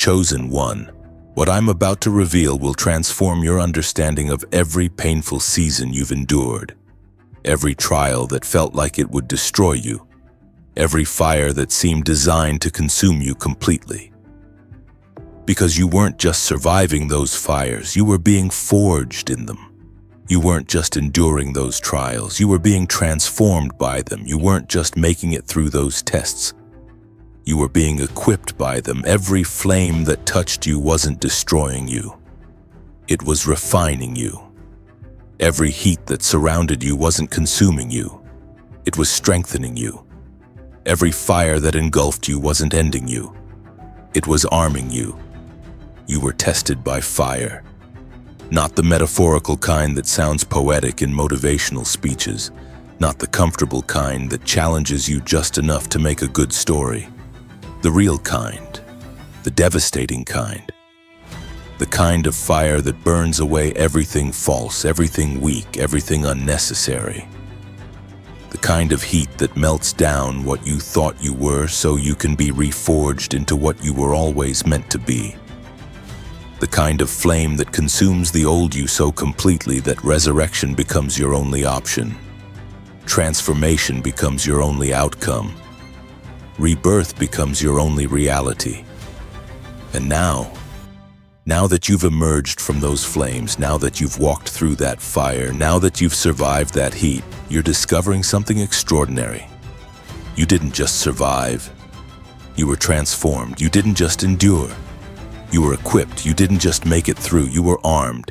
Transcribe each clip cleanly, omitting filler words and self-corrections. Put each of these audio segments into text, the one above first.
chosen one. What I'm about to reveal will transform your understanding of every painful season you've endured, every trial that felt like it would destroy you, every fire that seemed designed to consume you completely. Because you weren't just surviving those fires, you were being forged in them. You weren't just enduring those trials, you were being transformed by them. You weren't just making it through those tests, you were being equipped by them. Every flame that touched you wasn't destroying you, it was refining you. Every heat that surrounded you wasn't consuming you, it was strengthening you. Every fire that engulfed you wasn't ending you, it was arming you. You were tested by fire. Not the metaphorical kind that sounds poetic in motivational speeches, not the comfortable kind that challenges you just enough to make a good story. The real kind, the devastating kind. The kind of fire that burns away everything false, everything weak, everything unnecessary. The kind of heat that melts down what you thought you were so you can be reforged into what you were always meant to be. The kind of flame that consumes the old you so completely that resurrection becomes your only option. Transformation becomes your only outcome. Rebirth becomes your only reality. And now that you've emerged from those flames, now that you've walked through that fire, now that you've survived that heat, you're discovering something extraordinary. You didn't just survive. You were transformed. You didn't just endure. You were equipped. You didn't just make it through. You were armed.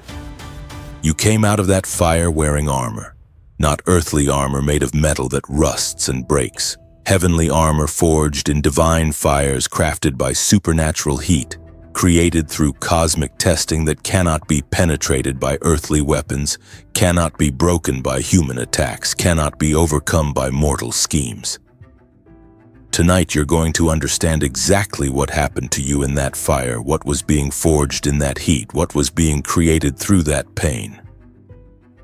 You came out of that fire wearing armor. Not earthly armor made of metal that rusts and breaks. Heavenly armor forged in divine fires, crafted by supernatural heat, created through cosmic testing that cannot be penetrated by earthly weapons, cannot be broken by human attacks, cannot be overcome by mortal schemes. Tonight you're going to understand exactly what happened to you in that fire, what was being forged in that heat, what was being created through that pain.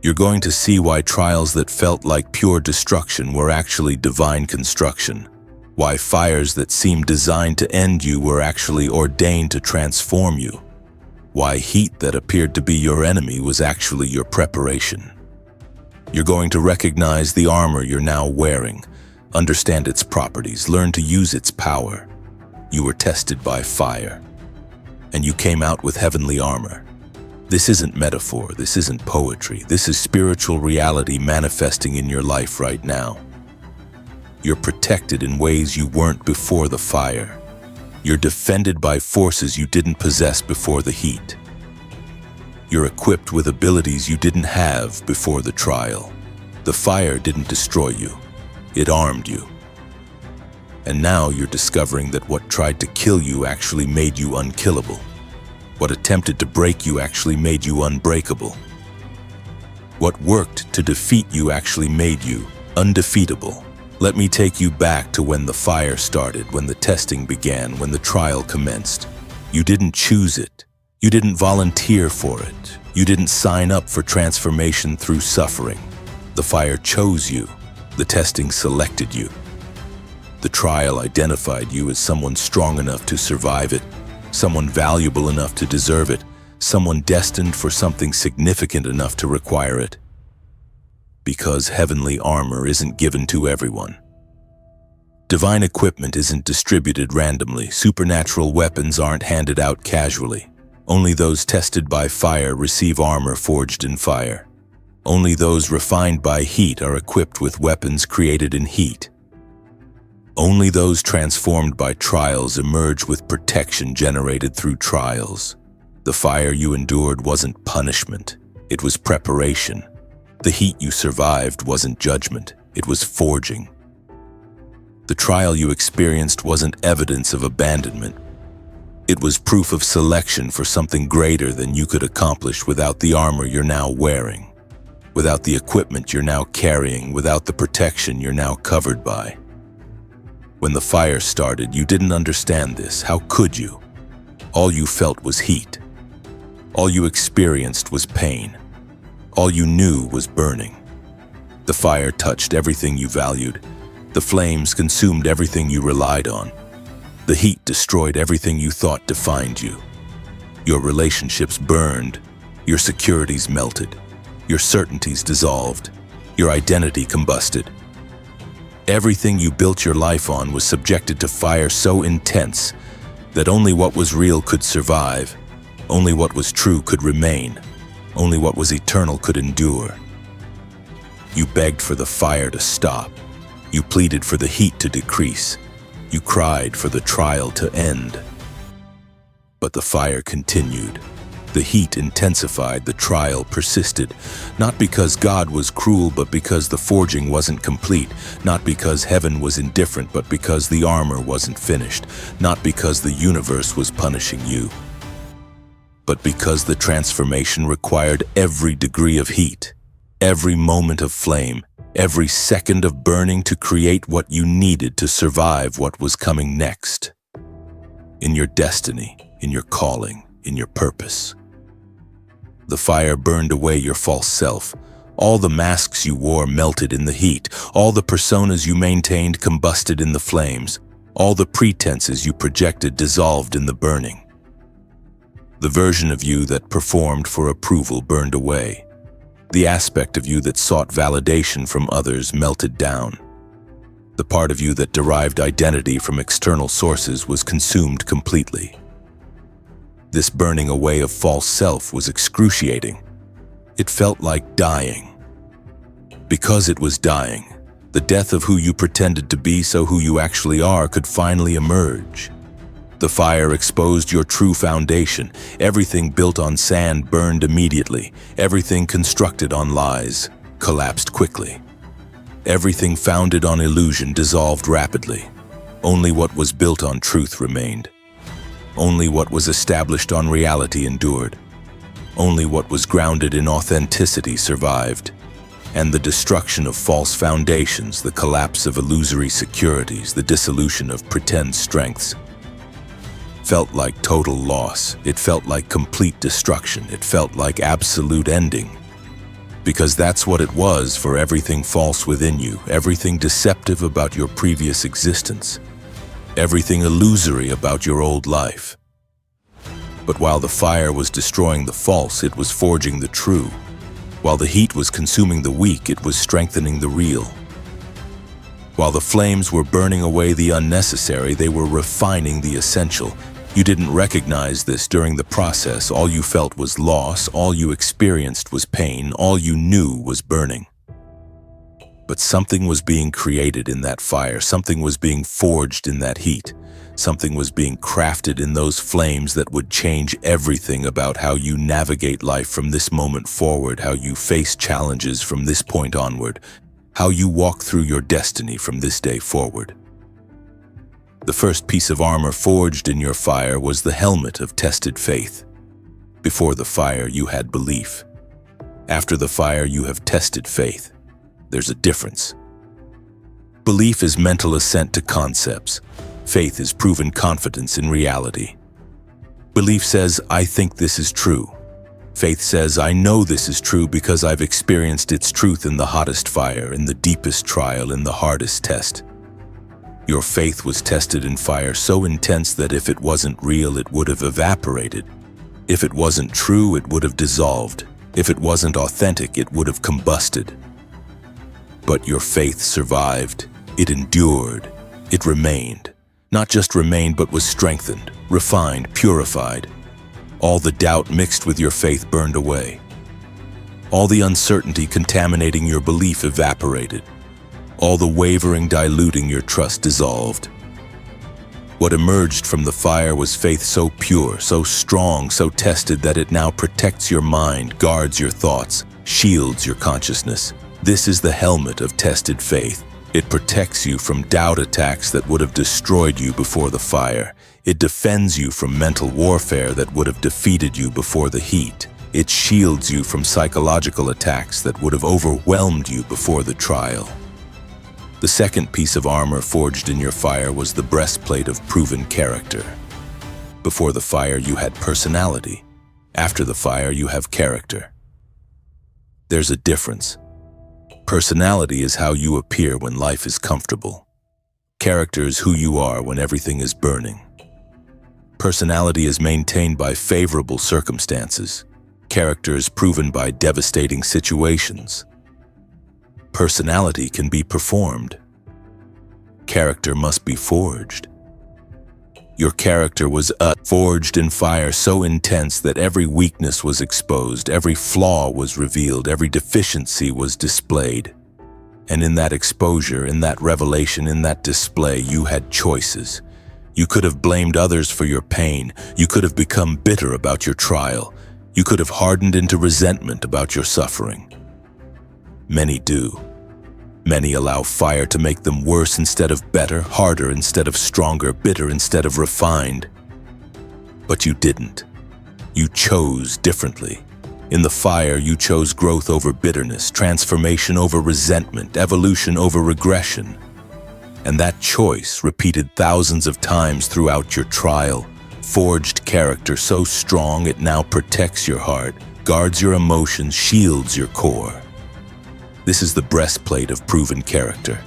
You're going to see why trials that felt like pure destruction were actually divine construction, why fires that seemed designed to end you were actually ordained to transform you, why heat that appeared to be your enemy was actually your preparation. You're going to recognize the armor you're now wearing, understand its properties, learn to use its power. You were tested by fire, and you came out with heavenly armor. This isn't metaphor, this isn't poetry, this is spiritual reality manifesting in your life right now. You're protected in ways you weren't before the fire. You're defended by forces you didn't possess before the heat. You're equipped with abilities you didn't have before the trial. The fire didn't destroy you. It armed you. And now you're discovering that what tried to kill you actually made you unkillable. What attempted to break you actually made you unbreakable. What worked to defeat you actually made you undefeatable. Let me take you back to when the fire started, when the testing began, when the trial commenced. You didn't choose it. You didn't volunteer for it. You didn't sign up for transformation through suffering. The fire chose you. The testing selected you. The trial identified you as someone strong enough to survive it, someone valuable enough to deserve it, someone destined for something significant enough to require it. Because heavenly armor isn't given to everyone. Divine equipment isn't distributed randomly. Supernatural weapons aren't handed out casually. Only those tested by fire receive armor forged in fire. Only those refined by heat are equipped with weapons created in heat. Only those transformed by trials emerge with protection generated through trials. The fire you endured wasn't punishment, it was preparation. The heat you survived wasn't judgment, it was forging. The trial you experienced wasn't evidence of abandonment. It was proof of selection for something greater than you could accomplish without the armor you're now wearing. Without the equipment you're now carrying, without the protection you're now covered by. When the fire started, you didn't understand this. How could you? All you felt was heat. All you experienced was pain. All you knew was burning. The fire touched everything you valued. The flames consumed everything you relied on. The heat destroyed everything you thought defined you. Your relationships burned, your securities melted, your certainties dissolved, your identity combusted. Everything you built your life on was subjected to fire so intense that only what was real could survive, only what was true could remain, only what was eternal could endure. You begged for the fire to stop. You pleaded for the heat to decrease. You cried for the trial to end. But the fire continued. The heat intensified, the trial persisted, not because God was cruel, but because the forging wasn't complete, not because heaven was indifferent, but because the armor wasn't finished, not because the universe was punishing you, but because the transformation required every degree of heat, every moment of flame, every second of burning to create what you needed to survive what was coming next. In your destiny, in your calling, in your purpose. The fire burned away your false self. All the masks you wore melted in the heat. All the personas you maintained combusted in the flames. All the pretenses you projected dissolved in the burning. The version of you that performed for approval burned away. The aspect of you that sought validation from others melted down. The part of you that derived identity from external sources was consumed completely. This burning away of false self was excruciating. It felt like dying. Because it was dying, the death of who you pretended to be so who you actually are could finally emerge. The fire exposed your true foundation. Everything built on sand burned immediately. Everything constructed on lies collapsed quickly. Everything founded on illusion dissolved rapidly. Only what was built on truth remained. Only what was established on reality endured. Only what was grounded in authenticity survived. And the destruction of false foundations, the collapse of illusory securities, the dissolution of pretend strengths, felt like total loss. It felt like complete destruction. It felt like absolute ending. Because that's what it was for everything false within you, everything deceptive about your previous existence, everything illusory about your old life. But while the fire was destroying the false, it was forging the true. While the heat was consuming the weak, it was strengthening the real. While the flames were burning away the unnecessary, they were refining the essential. You didn't recognize this during the process. All you felt was loss. All you experienced was pain. All you knew was burning. But something was being created in that fire. Something was being forged in that heat. Something was being crafted in those flames that would change everything about how you navigate life from this moment forward, how you face challenges from this point onward, how you walk through your destiny from this day forward. The first piece of armor forged in your fire was the helmet of tested faith. Before the fire, you had belief. After the fire, you have tested faith. There's a difference. Belief is mental assent to concepts. Faith is proven confidence in reality. Belief says, I think this is true. Faith says, I know this is true because I've experienced its truth in the hottest fire, in the deepest trial, in the hardest test. Your faith was tested in fire so intense that if it wasn't real, it would have evaporated. If it wasn't true, it would have dissolved. If it wasn't authentic, it would have combusted. But your faith survived. It endured. It remained. Not just remained, but was strengthened, refined, purified. All the doubt mixed with your faith burned away. All the uncertainty contaminating your belief evaporated. All the wavering diluting your trust dissolved. What emerged from the fire was faith so pure, so strong, so tested that it now protects your mind, guards your thoughts, shields your consciousness. This is the helmet of tested faith. It protects you from doubt attacks that would have destroyed you before the fire. It defends you from mental warfare that would have defeated you before the heat. It shields you from psychological attacks that would have overwhelmed you before the trial. The second piece of armor forged in your fire was the breastplate of proven character. Before the fire, you had personality. After the fire, you have character. There's a difference. Personality is how you appear when life is comfortable. Character is who you are when everything is burning. Personality is maintained by favorable circumstances. Character is proven by devastating situations. Personality can be performed. Character must be forged. Your character was forged in fire so intense that every weakness was exposed, every flaw was revealed, every deficiency was displayed. And in that exposure, in that revelation, in that display, you had choices. You could have blamed others for your pain. You could have become bitter about your trial. You could have hardened into resentment about your suffering. Many do. Many allow fire to make them worse instead of better, harder instead of stronger, bitter instead of refined. But you didn't. You chose differently. In the fire, you chose growth over bitterness, transformation over resentment, evolution over regression. And that choice, repeated thousands of times throughout your trial, forged character so strong it now protects your heart, guards your emotions, shields your core. This is the breastplate of proven character.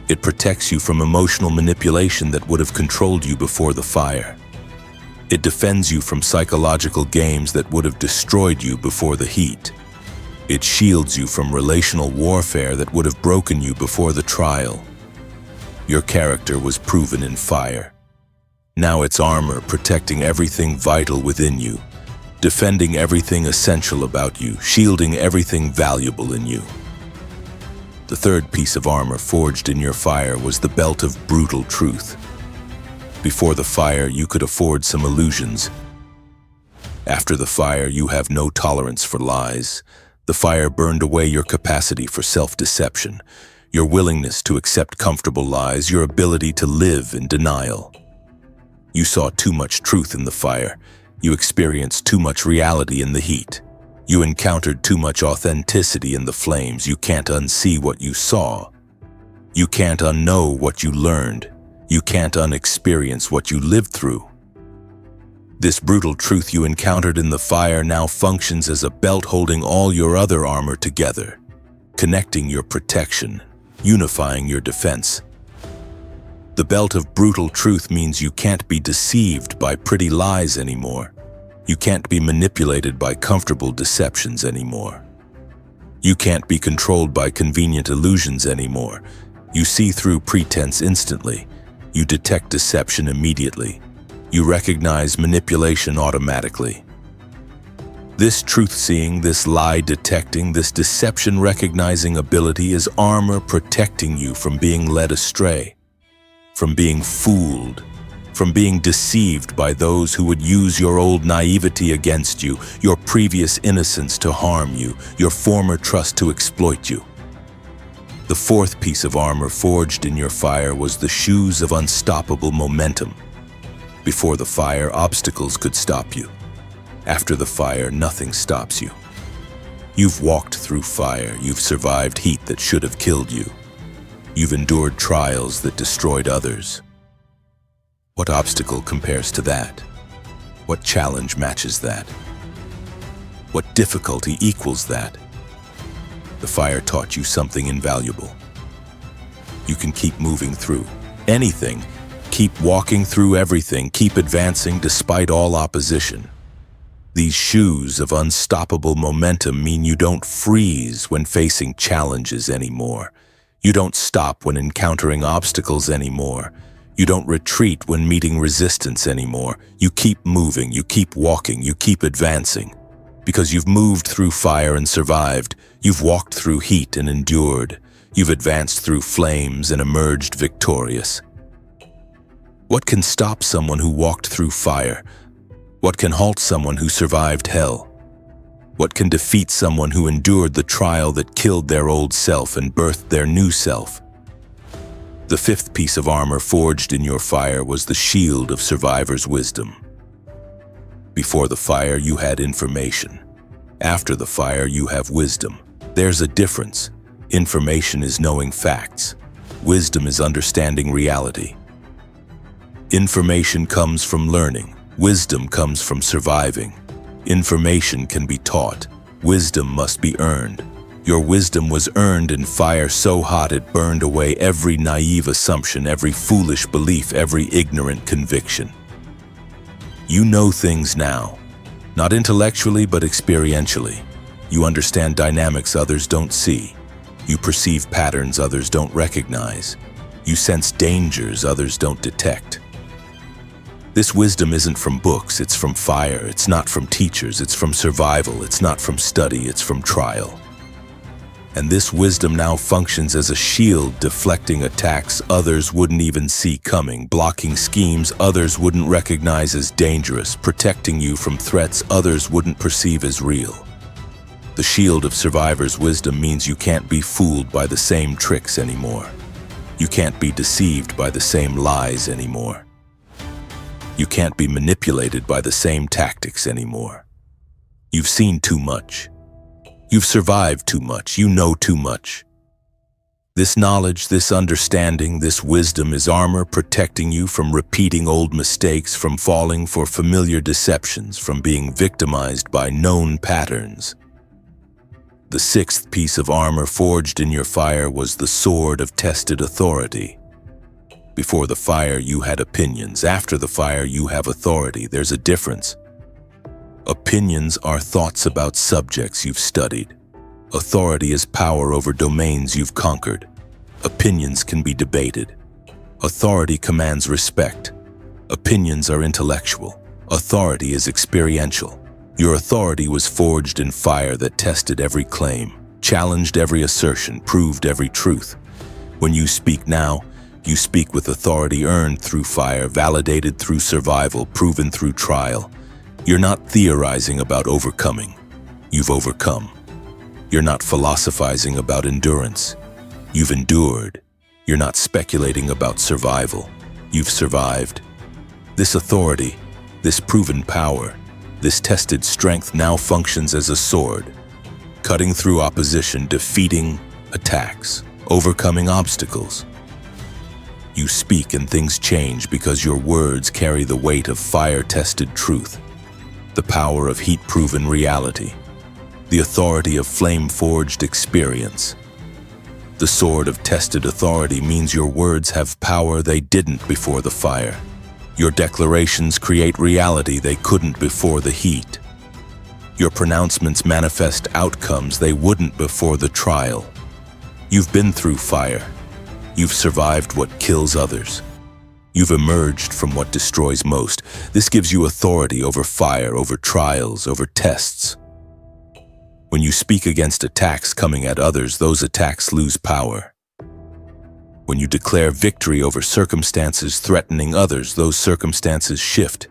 It protects you from emotional manipulation that would have controlled you before the fire. It defends you from psychological games that would have destroyed you before the heat. It shields you from relational warfare that would have broken you before the trial. Your character was proven in fire. Now it's armor protecting everything vital within you, defending everything essential about you, shielding everything valuable in you. The third piece of armor forged in your fire was the belt of brutal truth. Before the fire, you could afford some illusions. After the fire, you have no tolerance for lies. The fire burned away your capacity for self-deception, your willingness to accept comfortable lies, your ability to live in denial. You saw too much truth in the fire. You experienced too much reality in the heat. You encountered too much authenticity in the flames. You can't unsee what you saw. You can't unknow what you learned. You can't unexperience what you lived through. This brutal truth you encountered in the fire now functions as a belt holding all your other armor together, connecting your protection, unifying your defense. The belt of brutal truth means you can't be deceived by pretty lies anymore. You can't be manipulated by comfortable deceptions anymore. You can't be controlled by convenient illusions anymore. You see through pretense instantly. You detect deception immediately. You recognize manipulation automatically. This truth-seeing, this lie-detecting, this deception-recognizing ability is armor protecting you from being led astray, from being fooled, from being deceived by those who would use your old naivety against you, your previous innocence to harm you, your former trust to exploit you. The fourth piece of armor forged in your fire was the shoes of unstoppable momentum. Before the fire, obstacles could stop you. After the fire, nothing stops you. You've walked through fire, you've survived heat that should have killed you. You've endured trials that destroyed others. What obstacle compares to that? What challenge matches that? What difficulty equals that? The fire taught you something invaluable. You can keep moving through anything, keep walking through everything, keep advancing despite all opposition. These shoes of unstoppable momentum mean you don't freeze when facing challenges anymore. You don't stop when encountering obstacles anymore. You don't retreat when meeting resistance anymore. You keep moving, you keep walking, you keep advancing. Because you've moved through fire and survived, you've walked through heat and endured, you've advanced through flames and emerged victorious. What can stop someone who walked through fire? What can halt someone who survived hell? What can defeat someone who endured the trial that killed their old self and birthed their new self? The fifth piece of armor forged in your fire was the shield of survivor's wisdom. Before the fire, you had information. After the fire, you have wisdom. There's a difference. Information is knowing facts. Wisdom is understanding reality. Information comes from learning. Wisdom comes from surviving. Information can be taught. Wisdom must be earned. Your wisdom was earned in fire so hot it burned away every naive assumption, every foolish belief, every ignorant conviction. You know things now, not intellectually but experientially. You understand dynamics others don't see. You perceive patterns others don't recognize. You sense dangers others don't detect. This wisdom isn't from books, it's from fire. It's not from teachers, it's from survival. It's not from study, it's from trial. And this wisdom now functions as a shield, deflecting attacks others wouldn't even see coming, blocking schemes others wouldn't recognize as dangerous, protecting you from threats others wouldn't perceive as real. The shield of survivor's wisdom means you can't be fooled by the same tricks anymore. You can't be deceived by the same lies anymore. You can't be manipulated by the same tactics anymore. You've seen too much. You've survived too much. You know too much. This knowledge, this understanding, this wisdom is armor protecting you from repeating old mistakes, from falling for familiar deceptions, from being victimized by known patterns. The sixth piece of armor forged in your fire was the sword of tested authority. Before the fire, you had opinions. After the fire, you have authority. There's a difference. Opinions are thoughts about subjects you've studied. Authority is power over domains you've conquered. Opinions can be debated. Authority commands respect. Opinions are intellectual. Authority is experiential. Your authority was forged in fire that tested every claim, challenged every assertion, proved every truth. When you speak now, you speak with authority earned through fire, validated through survival, proven through trial. You're not theorizing about overcoming. You've overcome. You're not philosophizing about endurance. You've endured. You're not speculating about survival. You've survived. This authority, this proven power, this tested strength now functions as a sword, cutting through opposition, defeating attacks, overcoming obstacles. You speak and things change because your words carry the weight of fire-tested truth, the power of heat-proven reality, the authority of flame-forged experience. The sword of tested authority means your words have power they didn't before the fire. Your declarations create reality they couldn't before the heat. Your pronouncements manifest outcomes they wouldn't before the trial. You've been through fire. You've survived what kills others. You've emerged from what destroys most. This gives you authority over fire, over trials, over tests. When you speak against attacks coming at others, those attacks lose power. When you declare victory over circumstances threatening others, those circumstances shift.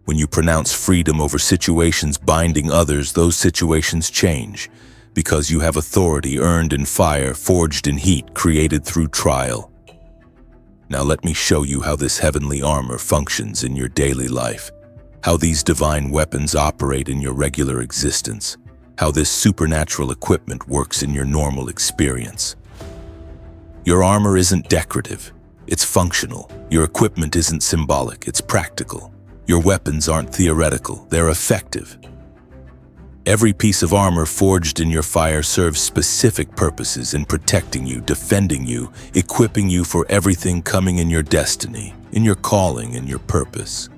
When you pronounce freedom over situations binding others, those situations change, because you have authority earned in fire, forged in heat, created through trial. Now let me show you how this heavenly armor functions in your daily life, how these divine weapons operate in your regular existence, how this supernatural equipment works in your normal experience. Your armor isn't decorative, it's functional. Your equipment isn't symbolic, it's practical. Your weapons aren't theoretical, they're effective. Every piece of armor forged in your fire serves specific purposes in protecting you, defending you, equipping you for everything coming in your destiny, in your calling, in your purpose.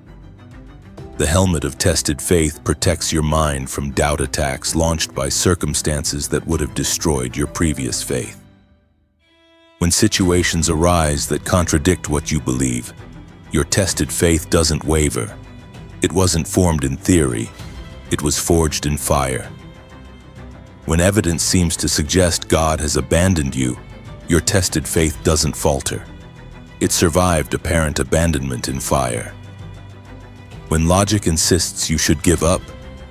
The helmet of tested faith protects your mind from doubt attacks launched by circumstances that would have destroyed your previous faith. When situations arise that contradict what you believe, your tested faith doesn't waver. It wasn't formed in theory. It was forged in fire. When evidence seems to suggest God has abandoned you, your tested faith doesn't falter. It survived apparent abandonment in fire. When logic insists you should give up,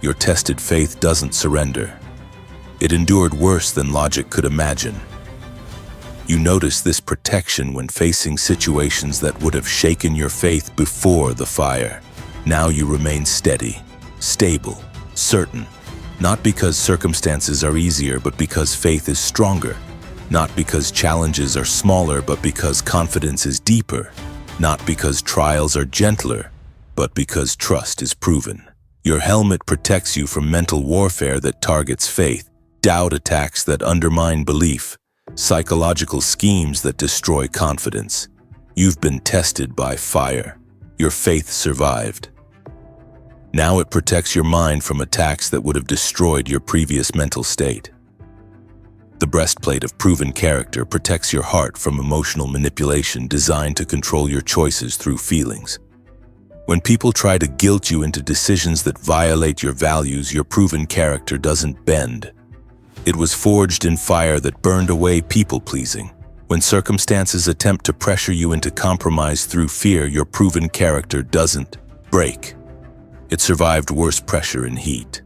your tested faith doesn't surrender. It endured worse than logic could imagine. You notice this protection when facing situations that would have shaken your faith before the fire. Now you remain steady, stable, certain, not because circumstances are easier, but because faith is stronger, not because challenges are smaller, but because confidence is deeper, not because trials are gentler, but because trust is proven. Your helmet protects you from mental warfare that targets faith, doubt attacks that undermine belief, psychological schemes that destroy confidence. You've been tested by fire. Your faith survived. Now it protects your mind from attacks that would have destroyed your previous mental state. The breastplate of proven character protects your heart from emotional manipulation designed to control your choices through feelings. When people try to guilt you into decisions that violate your values, your proven character doesn't bend. It was forged in fire that burned away people-pleasing. When circumstances attempt to pressure you into compromise through fear, your proven character doesn't break. It survived worse pressure and heat.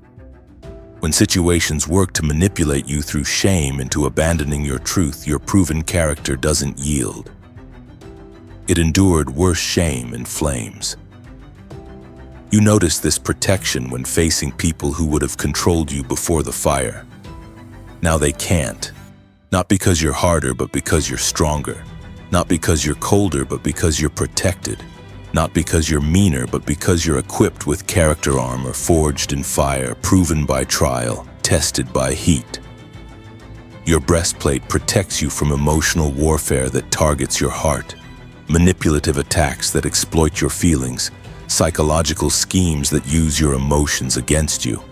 When situations work to manipulate you through shame into abandoning your truth, your proven character doesn't yield. It endured worse shame and flames. You notice this protection when facing people who would have controlled you before the fire. Now they can't. Not because you're harder, but because you're stronger. Not because you're colder, but because you're protected. Not because you're meaner, but because you're equipped with character armor forged in fire, proven by trial, tested by heat. Your breastplate protects you from emotional warfare that targets your heart, manipulative attacks that exploit your feelings, psychological schemes that use your emotions against you.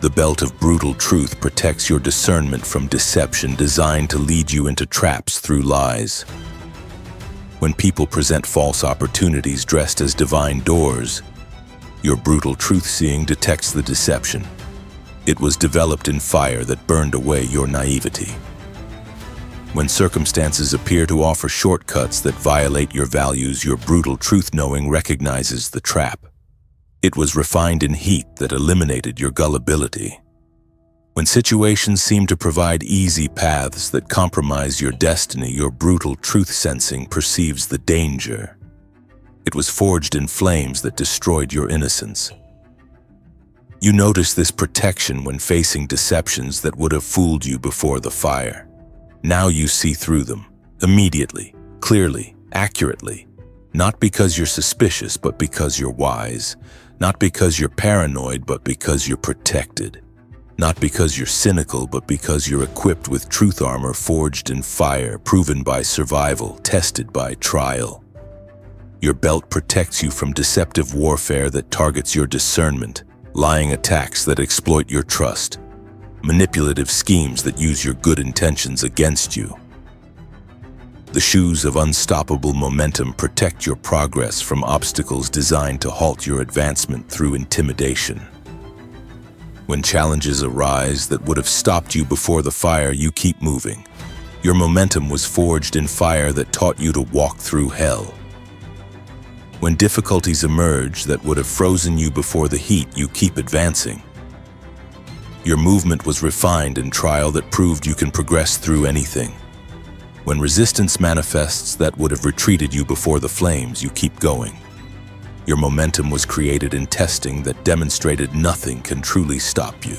The belt of brutal truth protects your discernment from deception designed to lead you into traps through lies. When people present false opportunities dressed as divine doors, your brutal truth-seeing detects the deception. It was developed in fire that burned away your naivety. When circumstances appear to offer shortcuts that violate your values, your brutal truth-knowing recognizes the trap. It was refined in heat that eliminated your gullibility. When situations seem to provide easy paths that compromise your destiny, your brutal truth-sensing perceives the danger. It was forged in flames that destroyed your innocence. You notice this protection when facing deceptions that would have fooled you before the fire. Now you see through them, immediately, clearly, accurately. Not because you're suspicious, but because you're wise. Not because you're paranoid, but because you're protected. Not because you're cynical, but because you're equipped with truth armor forged in fire, proven by survival, tested by trial. Your belt protects you from deceptive warfare that targets your discernment, lying attacks that exploit your trust, manipulative schemes that use your good intentions against you. The shoes of unstoppable momentum protect your progress from obstacles designed to halt your advancement through intimidation. When challenges arise that would have stopped you before the fire, you keep moving. Your momentum was forged in fire that taught you to walk through hell. When difficulties emerge that would have frozen you before the heat, you keep advancing. Your movement was refined in trial that proved you can progress through anything. When resistance manifests that would have retreated you before the flames, you keep going. Your momentum was created in testing that demonstrated nothing can truly stop you.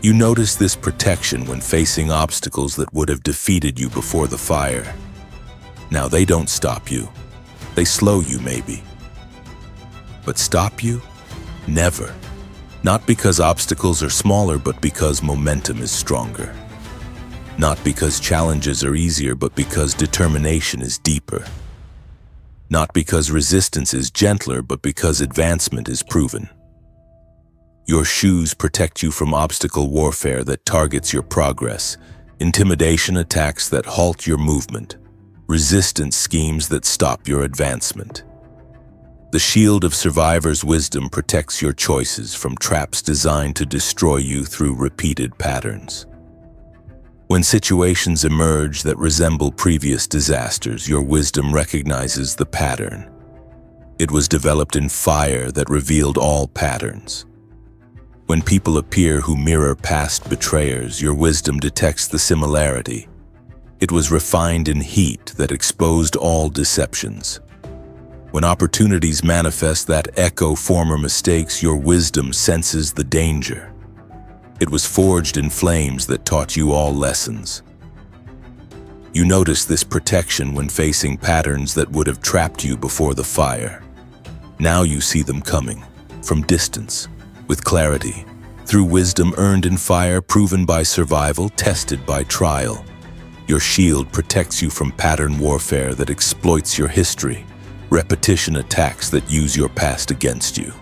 You notice this protection when facing obstacles that would have defeated you before the fire. Now they don't stop you. They slow you maybe. But stop you? Never. Not because obstacles are smaller, but because momentum is stronger. Not because challenges are easier, but because determination is deeper. Not because resistance is gentler, but because advancement is proven. Your shoes protect you from obstacle warfare that targets your progress, intimidation attacks that halt your movement, resistance schemes that stop your advancement. The shield of survivor's wisdom protects your choices from traps designed to destroy you through repeated patterns. When situations emerge that resemble previous disasters, your wisdom recognizes the pattern. It was developed in fire that revealed all patterns. When people appear who mirror past betrayers, your wisdom detects the similarity. It was refined in heat that exposed all deceptions. When opportunities manifest that echo former mistakes, your wisdom senses the danger. It was forged in flames that taught you all lessons. You notice this protection when facing patterns that would have trapped you before the fire. Now you see them coming, from distance, with clarity, through wisdom earned in fire, proven by survival, tested by trial. Your shield protects you from pattern warfare that exploits your history, repetition attacks that use your past against you,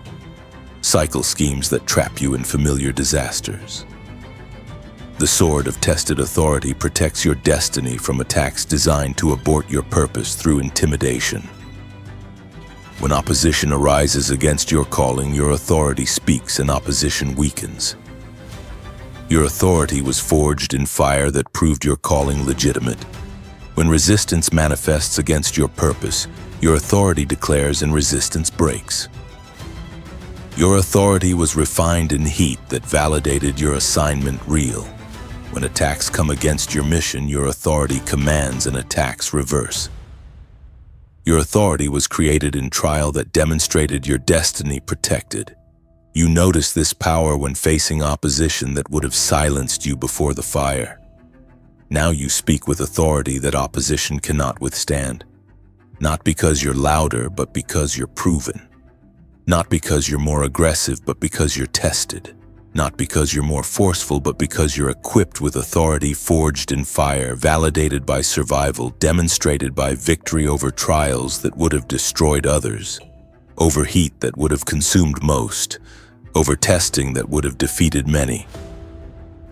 cycle schemes that trap you in familiar disasters. The sword of tested authority protects your destiny from attacks designed to abort your purpose through intimidation. When opposition arises against your calling, your authority speaks and opposition weakens. Your authority was forged in fire that proved your calling legitimate. When resistance manifests against your purpose, your authority declares and resistance breaks. Your authority was refined in heat that validated your assignment real. When attacks come against your mission, your authority commands and attacks reverse. Your authority was created in trial that demonstrated your destiny protected. You notice this power when facing opposition that would have silenced you before the fire. Now you speak with authority that opposition cannot withstand. Not because you're louder, but because you're proven. Not because you're more aggressive, but because you're tested. Not because you're more forceful, but because you're equipped with authority forged in fire, validated by survival, demonstrated by victory over trials that would have destroyed others, over heat that would have consumed most, over testing that would have defeated many.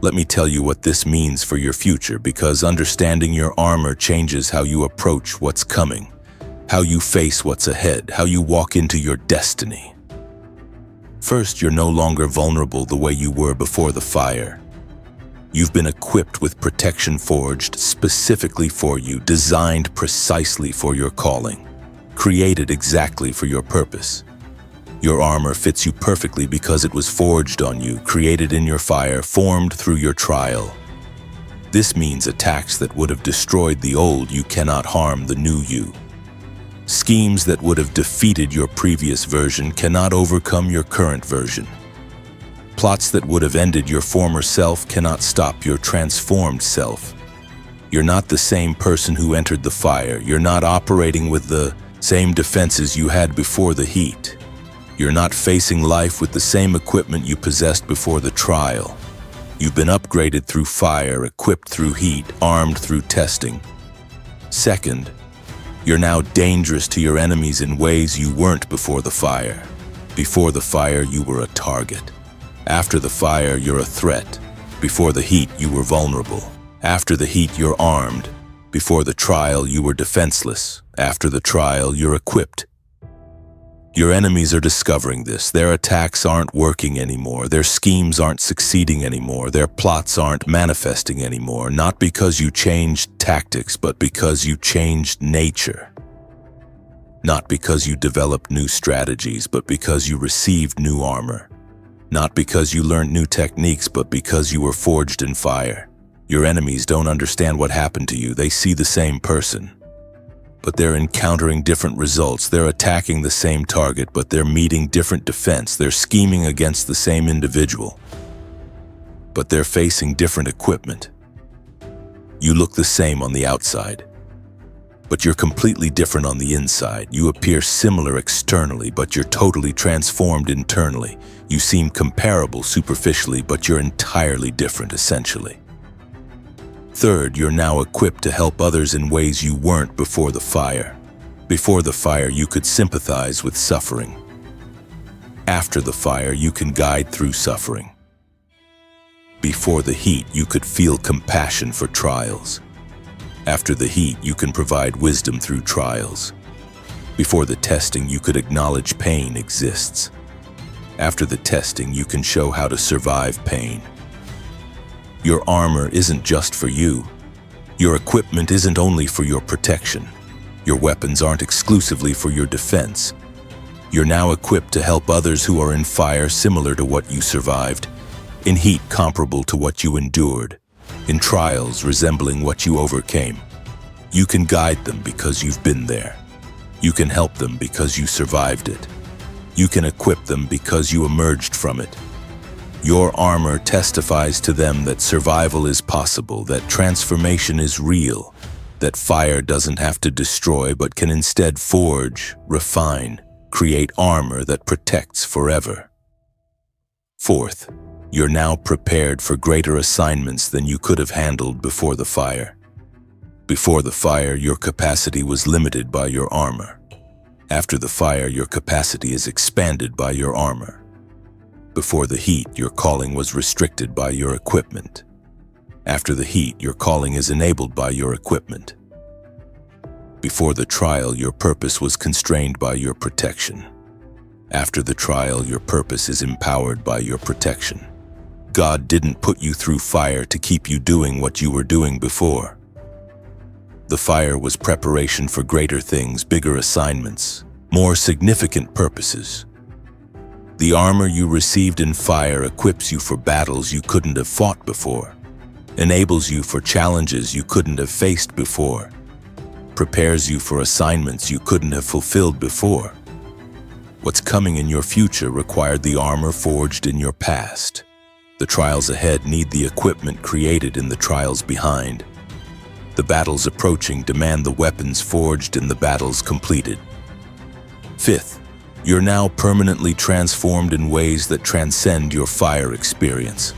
Let me tell you what this means for your future, because understanding your armor changes how you approach what's coming, how you face what's ahead, how you walk into your destiny. First, you're no longer vulnerable the way you were before the fire. You've been equipped with protection forged specifically for you, designed precisely for your calling, created exactly for your purpose. Your armor fits you perfectly because it was forged on you, created in your fire, formed through your trial. This means attacks that would have destroyed the old you cannot harm the new you. Schemes that would have defeated your previous version cannot overcome your current version. Plots that would have ended your former self cannot stop your transformed self. You're not the same person who entered the fire. You're not operating with the same defenses you had before the heat. You're not facing life with the same equipment you possessed before the trial. You've been upgraded through fire, equipped through heat, armed through testing. Second, you're now dangerous to your enemies in ways you weren't before the fire. Before the fire, you were a target. After the fire, you're a threat. Before the heat, you were vulnerable. After the heat, you're armed. Before the trial, you were defenseless. After the trial, you're equipped. Your enemies are discovering this. Their attacks aren't working anymore. Their schemes aren't succeeding anymore. Their plots aren't manifesting anymore. Not because you changed tactics, but because you changed nature. Not because you developed new strategies, but because you received new armor. Not because you learned new techniques, but because you were forged in fire. Your enemies don't understand what happened to you. They see the same person, but they're encountering different results. They're attacking the same target, but they're meeting different defense. They're scheming against the same individual, but they're facing different equipment. You look the same on the outside, but you're completely different on the inside. You appear similar externally, but you're totally transformed internally. You seem comparable superficially, but you're entirely different essentially. Third, you're now equipped to help others in ways you weren't before the fire. Before the fire, you could sympathize with suffering. After the fire, you can guide through suffering. Before the heat, you could feel compassion for trials. After the heat, you can provide wisdom through trials. Before the testing, you could acknowledge pain exists. After the testing, you can show how to survive pain. Your armor isn't just for you. Your equipment isn't only for your protection. Your weapons aren't exclusively for your defense. You're now equipped to help others who are in fire similar to what you survived, in heat comparable to what you endured, in trials resembling what you overcame. You can guide them because you've been there. You can help them because you survived it. You can equip them because you emerged from it. Your armor testifies to them that survival is possible, that transformation is real, that fire doesn't have to destroy but can instead forge, refine, create armor that protects forever. Fourth, You're now prepared for greater assignments than you could have handled before the fire. Before the fire, your capacity was limited by your armor. After the fire, your capacity is expanded by your armor. Before the heat, your calling was restricted by your equipment. After the heat, your calling is enabled by your equipment. Before the trial, your purpose was constrained by your protection. After the trial, your purpose is empowered by your protection. God didn't put you through fire to keep you doing what you were doing before. The fire was preparation for greater things, bigger assignments, more significant purposes. The armor you received in fire equips you for battles you couldn't have fought before, enables you for challenges you couldn't have faced before, prepares you for assignments you couldn't have fulfilled before. What's coming in your future required the armor forged in your past. The trials ahead need the equipment created in the trials behind. The battles approaching demand the weapons forged in the battles completed. Fifth, you're now permanently transformed in ways that transcend your fire experience.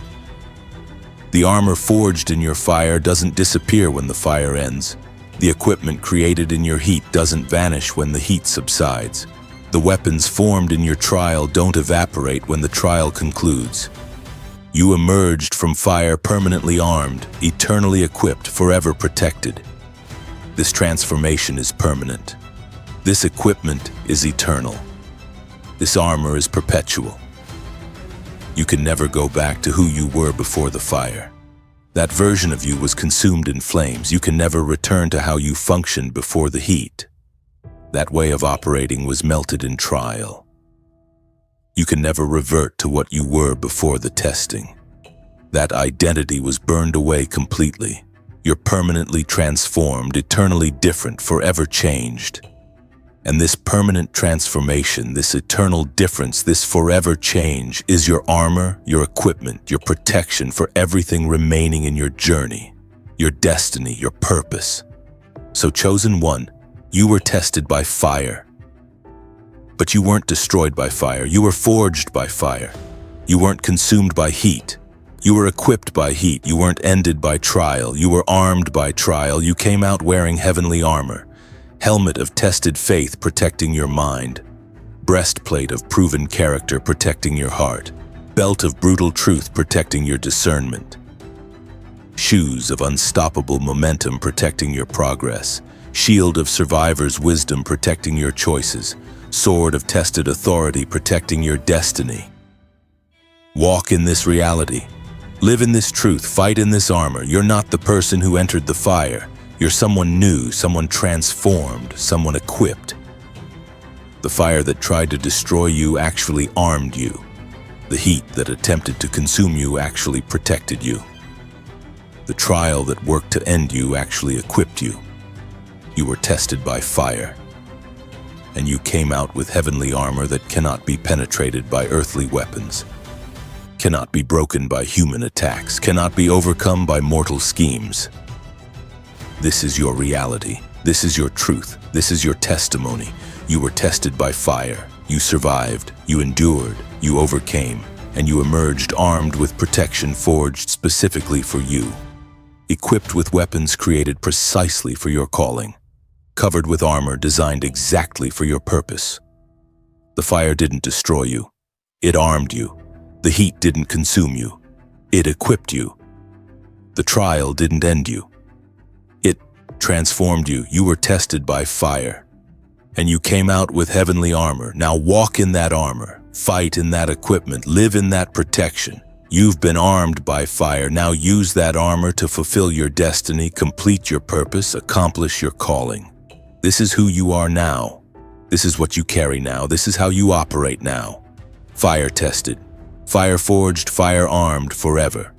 The armor forged in your fire doesn't disappear when the fire ends. The equipment created in your heat doesn't vanish when the heat subsides. The weapons formed in your trial don't evaporate when the trial concludes. You emerged from fire permanently armed, eternally equipped, forever protected. This transformation is permanent. This equipment is eternal. This armor is perpetual. You can never go back to who you were before the fire. That version of you was consumed in flames. You can never return to how you functioned before the heat. That way of operating was melted in trial. You can never revert to what you were before the testing. That identity was burned away completely. You're permanently transformed, eternally different, forever changed. And this permanent transformation, this eternal difference, this forever change is your armor, your equipment, your protection for everything remaining in your journey, your destiny, your purpose. So, chosen one, you were tested by fire. But you weren't destroyed by fire. You were forged by fire. You weren't consumed by heat. You were equipped by heat. You weren't ended by trial. You were armed by trial. You came out wearing heavenly armor. Helmet of tested faith protecting your mind. Breastplate of proven character protecting your heart. Belt of brutal truth protecting your discernment. Shoes of unstoppable momentum protecting your progress. Shield of survivor's wisdom protecting your choices. Sword of tested authority protecting your destiny. Walk in this reality. Live in this truth. Fight in this armor. You're not the person who entered the fire. You're someone new, someone transformed, someone equipped. The fire that tried to destroy you actually armed you. The heat that attempted to consume you actually protected you. The trial that worked to end you actually equipped you. You were tested by fire. And you came out with heavenly armor that cannot be penetrated by earthly weapons, cannot be broken by human attacks, cannot be overcome by mortal schemes. This is your reality. This is your truth. This is your testimony. You were tested by fire. You survived. You endured. You overcame. And you emerged armed with protection forged specifically for you, equipped with weapons created precisely for your calling, covered with armor designed exactly for your purpose. The fire didn't destroy you. It armed you. The heat didn't consume you. It equipped you. The trial didn't end you. It transformed you. You were tested by fire. And you came out with heavenly armor. Now walk in that armor. Fight in that equipment. Live in that protection. You've been armed by fire. Now use that armor to fulfill your destiny, complete your purpose, accomplish your calling. This is who you are now. This is what you carry now. This is how you operate now. Fire tested, fire forged, fire armed forever.